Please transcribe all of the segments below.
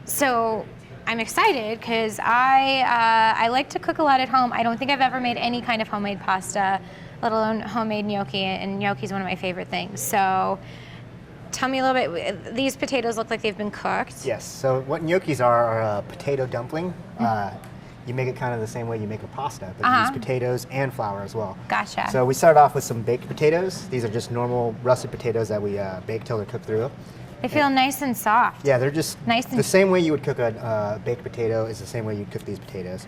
So I'm excited because I like to cook a lot at home. I don't think I've ever made any kind of homemade pasta, let alone homemade gnocchi, and gnocchi is one of my favorite things. So tell me a little bit, these potatoes look like they've been cooked. Yes, so what gnocchis are a potato dumpling. You make it kind of the same way you make a pasta, but you use potatoes and flour as well. Gotcha. So we start off with some baked potatoes. These are just normal russet potatoes that we bake till they're cooked through. They feel nice and soft. Yeah, they're just nice and the same way you would cook a baked potato is the same way you cook these potatoes.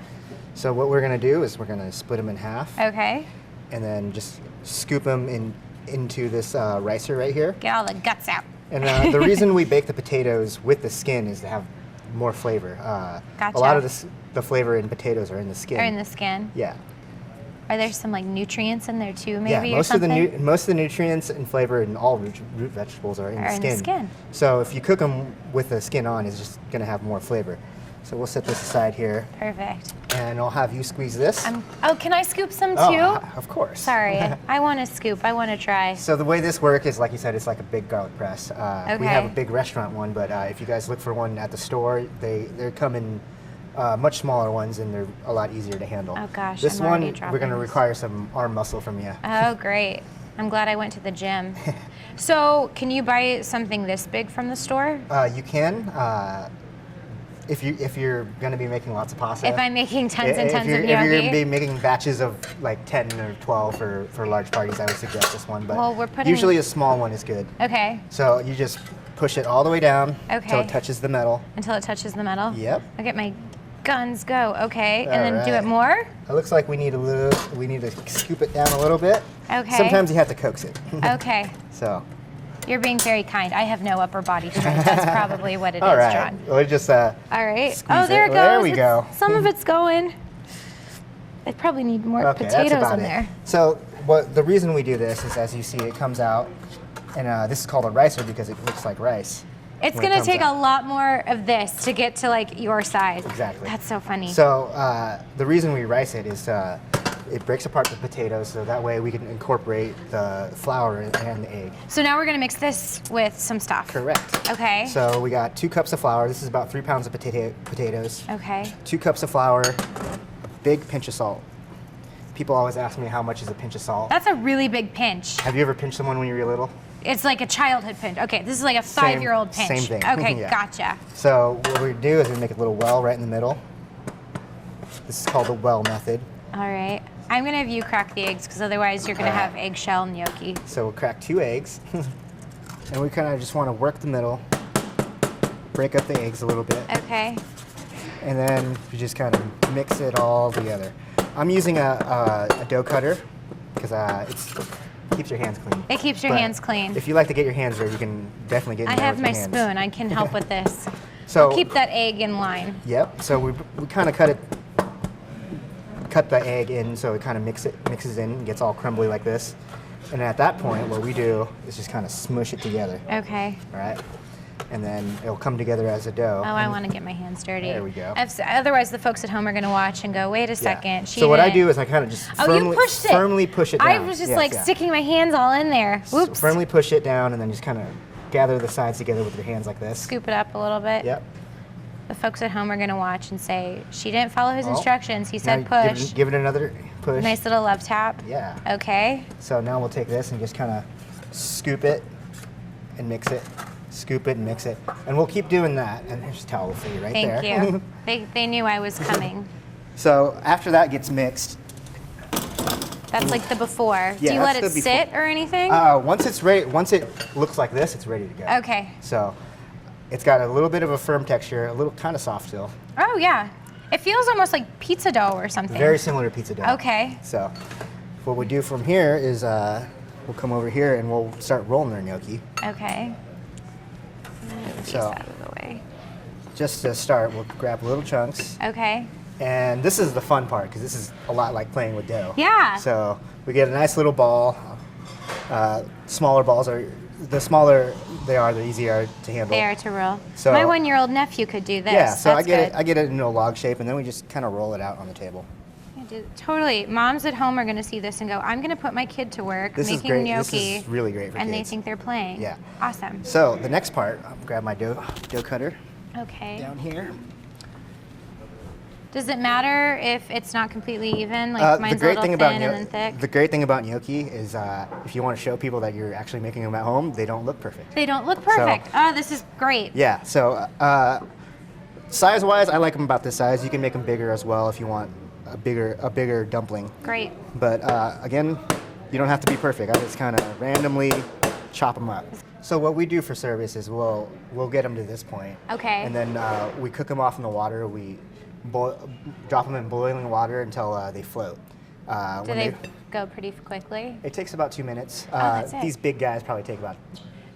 So what we're gonna do is we're gonna split them in half. Okay. And then just scoop them into this ricer right here. Get all the guts out. And the reason we bake the potatoes with the skin is to have more flavor. Gotcha. A lot of the flavor in potatoes are in the skin. Or in the skin? Yeah. Are there some like nutrients in there too, maybe? Yeah, or something? most of the nutrients and flavor in all root vegetables are in the skin. So if you cook them with the skin on, it's just going to have more flavor. So we'll set this aside here. Perfect. And I'll have you squeeze this. Oh, can I scoop some too? Oh, of course. Sorry, I want to scoop. I want to try. So the way this works is, like you said, it's like a big garlic press. Okay. We have a big restaurant one, but if you guys look for one at the store, they come in much smaller ones, and they're a lot easier to handle. Oh gosh, this I'm one, already dropping we're going to this. require some arm muscle from you. Oh, great. I'm glad I went to the gym. So can you buy something this big from the store? You can. If you're going to be making lots of pasta. If I'm making tons and tons of gnocchi. If you're going to be making batches of like 10 or 12 for large parties, I would suggest this one. But well, we're putting... usually a small one is good. Okay. So you just push it all the way down until it touches the metal. Until it touches the metal? Yep. Look at my guns go. Okay. All and then do right. it more? It looks like we need to scoop it down a little bit. Okay. Sometimes you have to coax it. Okay. So. You're being very kind. I have no upper body strength. That's probably what it all is, right. John. We'll just all right. Oh, there it goes. There we go. Some of it's going. I probably need more potatoes in there. So the reason we do this is, as you see, it comes out, and this is called a ricer because it looks like rice. It's going to take a lot more of this to get to like your size. Exactly. That's so funny. So the reason we rice it is it breaks apart the potatoes, so that way we can incorporate the flour and the egg. So now we're going to mix this with some stuff. Correct. Okay. So we got 2 cups of flour. This is about 3 pounds of potatoes. Okay. 2 cups of flour, a big pinch of salt. People always ask me how much is a pinch of salt. That's a really big pinch. Have you ever pinched someone when you were little? It's like a childhood pinch. Okay, this is like a 5-year-old pinch. Same thing. Okay, Yeah. Gotcha. So what we do is we make a little well right in the middle. This is called the well method. All right. I'm going to have you crack the eggs because otherwise you're going to have eggshell gnocchi. So we'll crack 2 eggs. And we kind of just want to work the middle, break up the eggs a little bit. Okay. And then you just kind of mix it all together. I'm using a dough cutter because it keeps your hands clean. It keeps your hands clean. If you like to get your hands dirty, you can definitely get in I there have with my your hands. spoon. I can help with this. So I'll keep that egg in line. Yep. So we kind of cut the egg in so it kind of mixes in and gets all crumbly like this. And at that point, what we do is just kind of smush it together. Okay. All right. And then it'll come together as a dough. Oh, I want to get my hands dirty. There we go. Otherwise, the folks at home are going to watch and go, wait a second. So what I do is I kind of just firmly push it down. I was just sticking my hands all in there. Whoops. So firmly push it down and then just kind of gather the sides together with your hands like this. Scoop it up a little bit. Yep. The folks at home are going to watch and say, she didn't follow his instructions. He said Now push. Give it another push. Nice little love tap. Yeah. Okay. So now we'll take this and just kind of scoop it and mix it. Scoop it and mix it. And we'll keep doing that. And there's a towel for you right there. Thank you. They knew I was coming. So after that gets mixed. That's like the before. Yeah, do you let it sit or anything? Once it's ready, once it looks like this, it's ready to go. Okay. So it's got a little bit of a firm texture, a little kind of soft still. Oh yeah. It feels almost like pizza dough or something. Very similar to pizza dough. Okay. So what we do from here is we'll come over here and we'll start rolling our gnocchi. Okay. Move these out of the way. Just to start, we'll grab little chunks. Okay. And this is the fun part because this is a lot like playing with dough. Yeah. So we get a nice little ball. Smaller balls are, the smaller they are, the easier to handle. They are to roll. So, my 1-year-old nephew could do this. Yeah, so That's I get it in a log shape, and then we just kind of roll it out on the table. Totally. Moms at home are going to see this and go, I'm going to put my kid to work making gnocchi. This is really great for and kids. they think they're playing. Yeah. Awesome. So the next part, I'll grab my dough cutter. Okay. down here. Does it matter if it's not completely even? Like mine's a little thin and then thick? The great thing about gnocchi is if you want to show people that you're actually making them at home, they don't look perfect. They don't look perfect. Oh, this is great. Yeah, so size-wise, I like them about this size. You can make them bigger as well if you want a bigger dumpling. Great. But again, you don't have to be perfect. I just kind of randomly chop them up. So what we do for service is we'll get them to this point. Okay. And then we cook them off in the water. We drop them in boiling water until they float. Do they go pretty quickly? It takes about 2 minutes. That's it. These big guys probably take about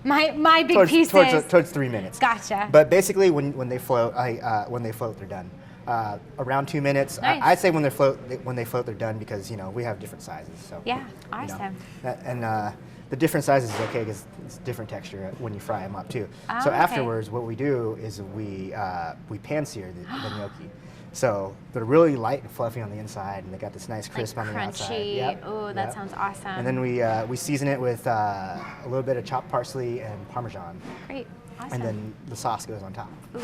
my big pieces. Towards 3 minutes. Gotcha. But basically, when they float, they're done. Around 2 minutes. Nice. I'd say when they float, they're done because we have different sizes. So Yeah, awesome. And the different sizes is okay because it's different texture when you fry them up too. Oh, so okay. afterwards, what we do is we pan sear the gnocchi. So they're really light and fluffy on the inside, and they got this nice crisp on the outside. Crunchy. Yep. Oh, that sounds awesome. And then we season it with a little bit of chopped parsley and Parmesan. Great. Awesome. And then the sauce goes on top. Ooh.